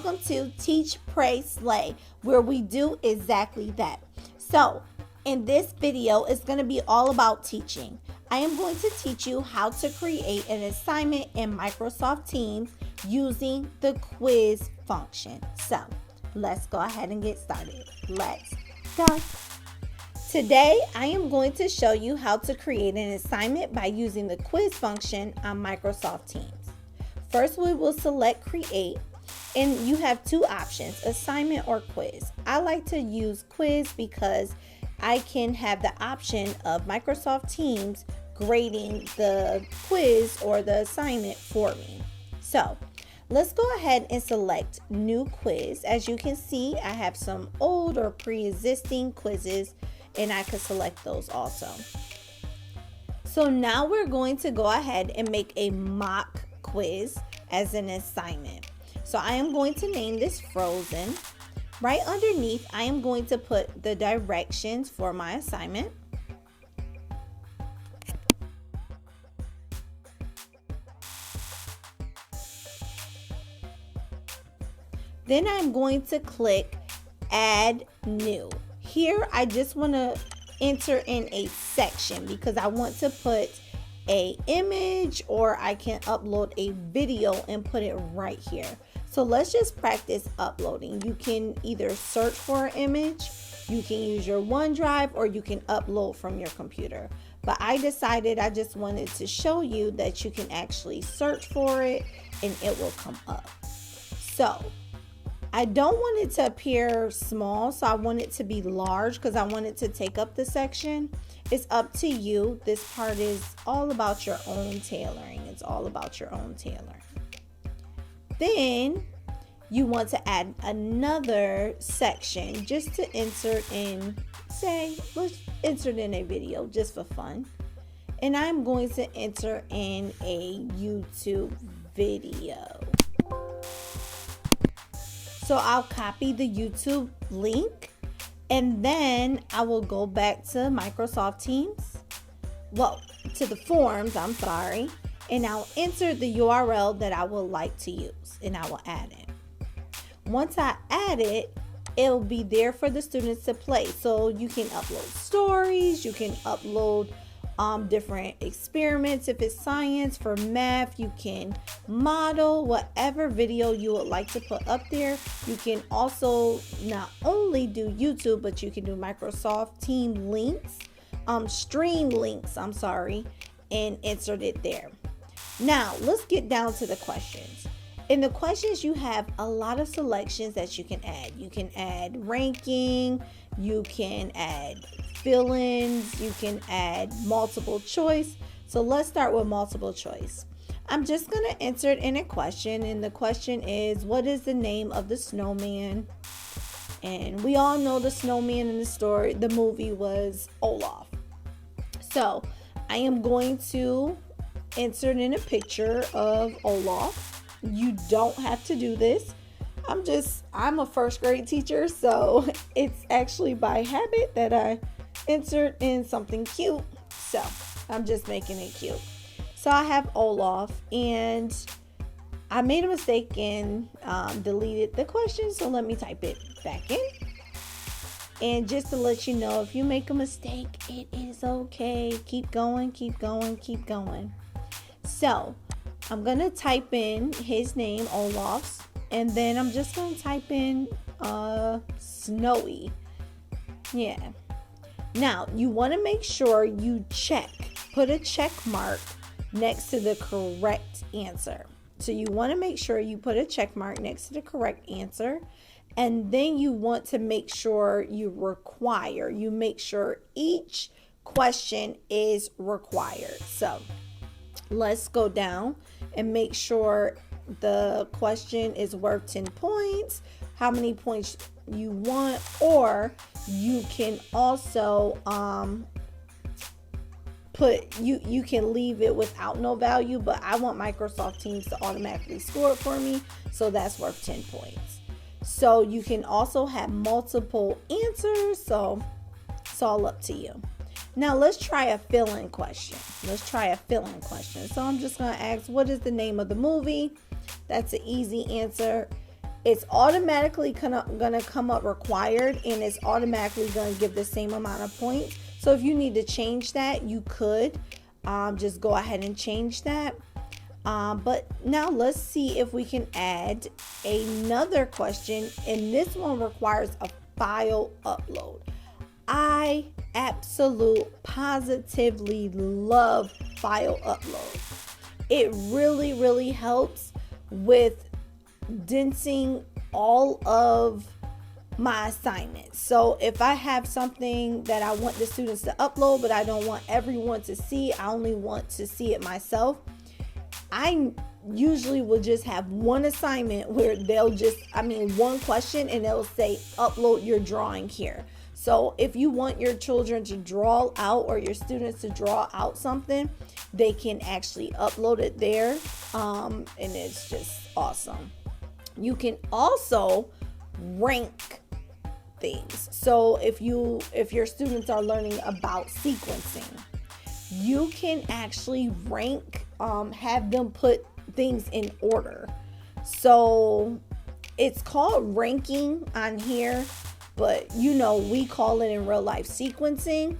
welcome to Teach, Pray, Slay, where we do exactly that. So, in this video, it's going to be all about teaching. I am going to teach you how to create an assignment in Microsoft Teams using the quiz function. So, let's go ahead and get started. Let's go. Today, I am going to show you how to create an assignment by using the quiz function on Microsoft Teams. First, we will select Create, and you have two options, assignment or quiz. I like to use quiz because I can have the option of Microsoft Teams grading the quiz or the assignment for me. So, let's go ahead and select New Quiz. As you can see, I have some old or pre-existing quizzes, and I could select those also. So now we're going to go ahead and make a mock quiz as an assignment. So I am going to name this Frozen. Right underneath, I am going to put the directions for my assignment. Then I'm going to click Add New. Here, I just want to enter in a section because I want to put an image, or I can upload a video and put it right here. So let's just practice uploading. You can either search for an image, you can use your OneDrive, or you can upload from your computer. But I decided I just wanted to show you that you can actually search for it and it will come up. So I don't want it to appear small, so I want it to be large because I want it to take up the section. It's up to you. This part is all about your own tailoring. It's all about your own tailoring. Then you want to add another section just to insert in, say, let's insert in a video just for fun. And I'm going to enter in a YouTube video. So I'll copy the YouTube link, and then I will go back to Microsoft Teams, to the forms, and I'll enter the URL that I would like to use, and I will add it. Once I add it, it'll be there for the students to play. So you can upload stories, you can upload different experiments. If it's science, for math, you can model whatever video you would like to put up there. You can also not only do YouTube, but you can do Microsoft Team links, stream links, and insert it there. Now, let's get down to the questions. In the questions, you have a lot of selections that you can add. You can add ranking, you can add fill-ins, you can add multiple choice. So let's start with multiple choice. I'm just going to enter it in a question, and the question is, what is the name of the snowman? And we all know the snowman in the movie was Olaf. So I am going to insert in a picture of Olaf. You don't have to do this. I'm a first grade teacher, so it's actually by habit that I insert in something cute. So I'm just making it cute. So I have Olaf, and I made a mistake and deleted the question. So let me type it back in. And just to let you know, if you make a mistake, it is okay. Keep going, keep going, keep going. So I'm going to type in his name, Olaf's, and then I'm just going to type in snowy. Yeah. Now, you want to make sure you put a check mark next to the correct answer. So you want to make sure you put a check mark next to the correct answer. And then you want to make sure you make sure each question is required. So let's go down and make sure the question is worth 10 points, how many points you want, or you can also you can leave it without no value, but I want Microsoft Teams to automatically score it for me, so that's worth 10 points. So you can also have multiple answers, so it's all up to you. Now let's try a fill-in question. So I'm just going to ask, what is the name of the movie? That's an easy answer. It's automatically gonna come up required, and it's automatically gonna give the same amount of points. So if you need to change that, you could just go ahead and change that. But now let's see if we can add another question, and this one requires a file upload. I positively love file upload. It really helps with densing all of my assignments. So if I have something that I want the students to upload, but I don't want everyone to see, I only want to see it myself, I usually will just have one assignment where one question, and they'll say upload your drawing here. So if you want your children to draw out, or your students to draw out something, they can actually upload it there, and it's just awesome. You can also rank things. So if your students are learning about sequencing, you can actually rank, have them put things in order. So it's called ranking on here, but we call it in real life sequencing.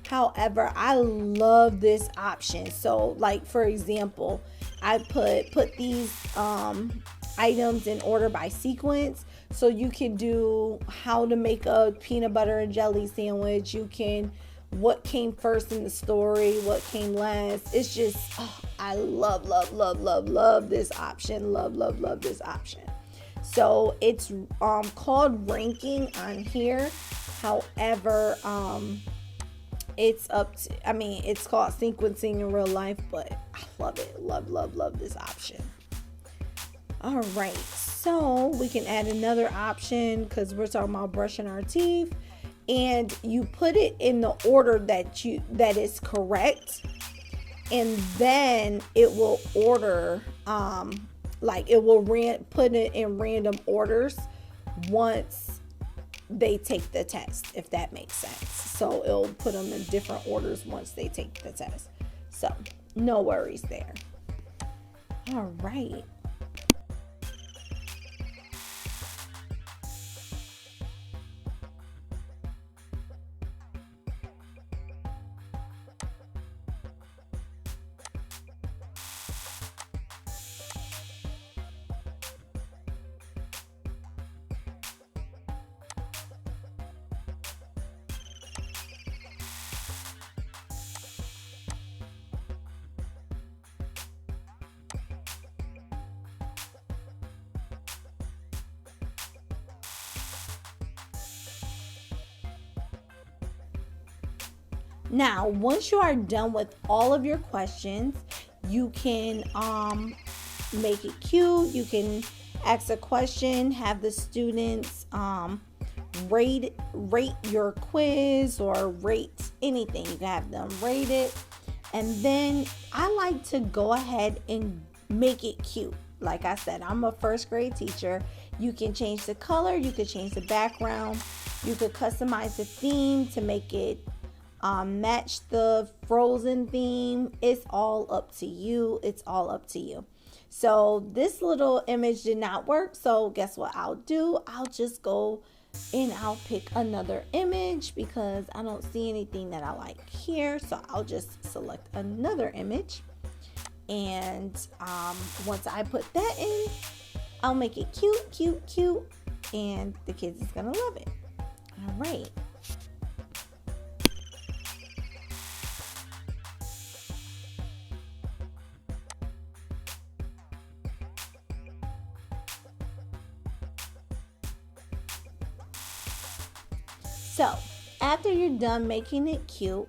However, I love this option. So like, for example, I put these items in order by sequence. So you can do how to make a peanut butter and jelly sandwich. You can, what came first in the story, what came last. It's just, I love this option. Love this option. So it's called ranking on here. However, it's it's called sequencing in real life, but I love it. Love this option. All right, so we can add another option because we're talking about brushing our teeth, and you put it in the order that is correct, and then it will order, it will put it in random orders once they take the test, if that makes sense. So it'll put them in different orders once they take the test. So no worries there. All right. Now, once you are done with all of your questions, you can make it cute. You can ask a question, have the students rate your quiz, or rate anything. You can have them rate it. And then I like to go ahead and make it cute. Like I said, I'm a first grade teacher. You can change the color, you could change the background, you could customize the theme to make it match the Frozen theme. It's all up to you. So this little image did not work. So guess what I'll do? I'll just go and I'll pick another image because I don't see anything that I like here. So I'll just select another image. And once I put that in, I'll make it cute. And the kids is gonna love it. All right. So after you're done making it cute,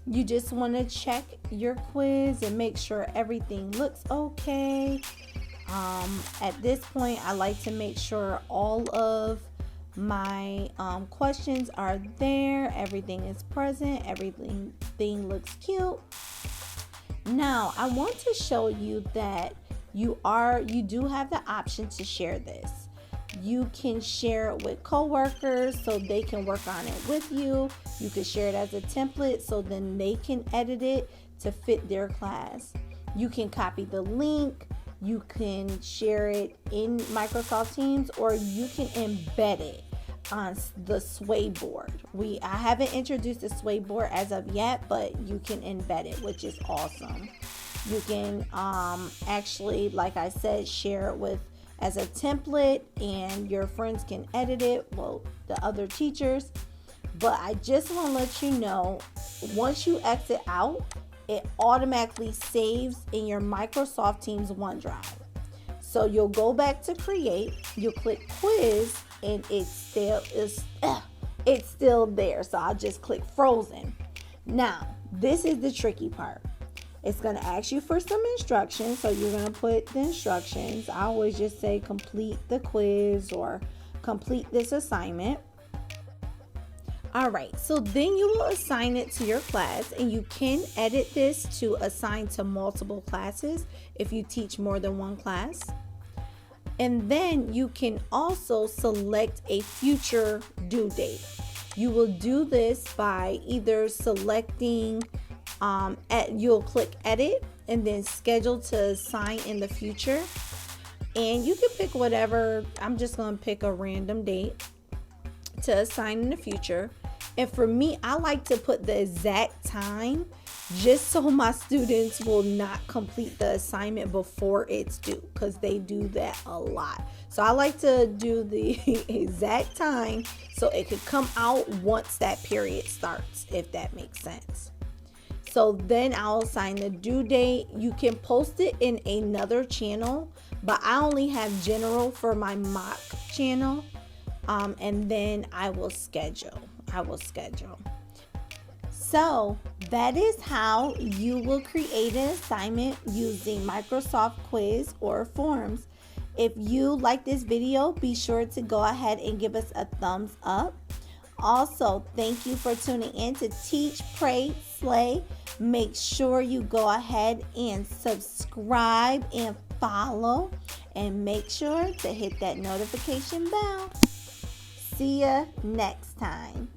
you just want to check your quiz and make sure everything looks okay. At this point, I like to make sure all of my questions are there. Everything is present. Everything looks cute. Now, I want to show you that you do have the option to share this. You can share it with coworkers so they can work on it with you. You can share it as a template so then they can edit it to fit their class. You can copy the link You can share it in Microsoft Teams, or you can embed it on the Sway board. I haven't introduced the Sway board as of yet, but you can embed it, which is awesome. You can actually, like I said, share it with as a template, and your friends can edit it, well, the other teachers. But I just want to let you know, once you exit out, it automatically saves in your Microsoft Teams OneDrive. So you'll go back to create, you'll click quiz, and it's still there. So I'll just click frozen. Now, this is the tricky part. It's going to ask you for some instructions. So you're going to put the instructions. I always just say complete the quiz or complete this assignment. All right, so then you will assign it to your class, and you can edit this to assign to multiple classes if you teach more than one class. And then you can also select a future due date. You will do this by either selecting, you'll click edit and then schedule to assign in the future. And you can pick whatever. I'm just going to pick a random date to assign in the future. And for me, I like to put the exact time just so my students will not complete the assignment before it's due, because they do that a lot. So I like to do the exact time so it could come out once that period starts, if that makes sense. So then I'll assign the due date. You can post it in another channel, but I only have general for my mock channel. And then I will schedule. So that is how you will create an assignment using Microsoft Quiz or Forms. If you like this video, be sure to go ahead and give us a thumbs up. Also, thank you for tuning in to Teach, Pray, Slay. Make sure you go ahead and subscribe and follow, and make sure to hit that notification bell. See ya next time.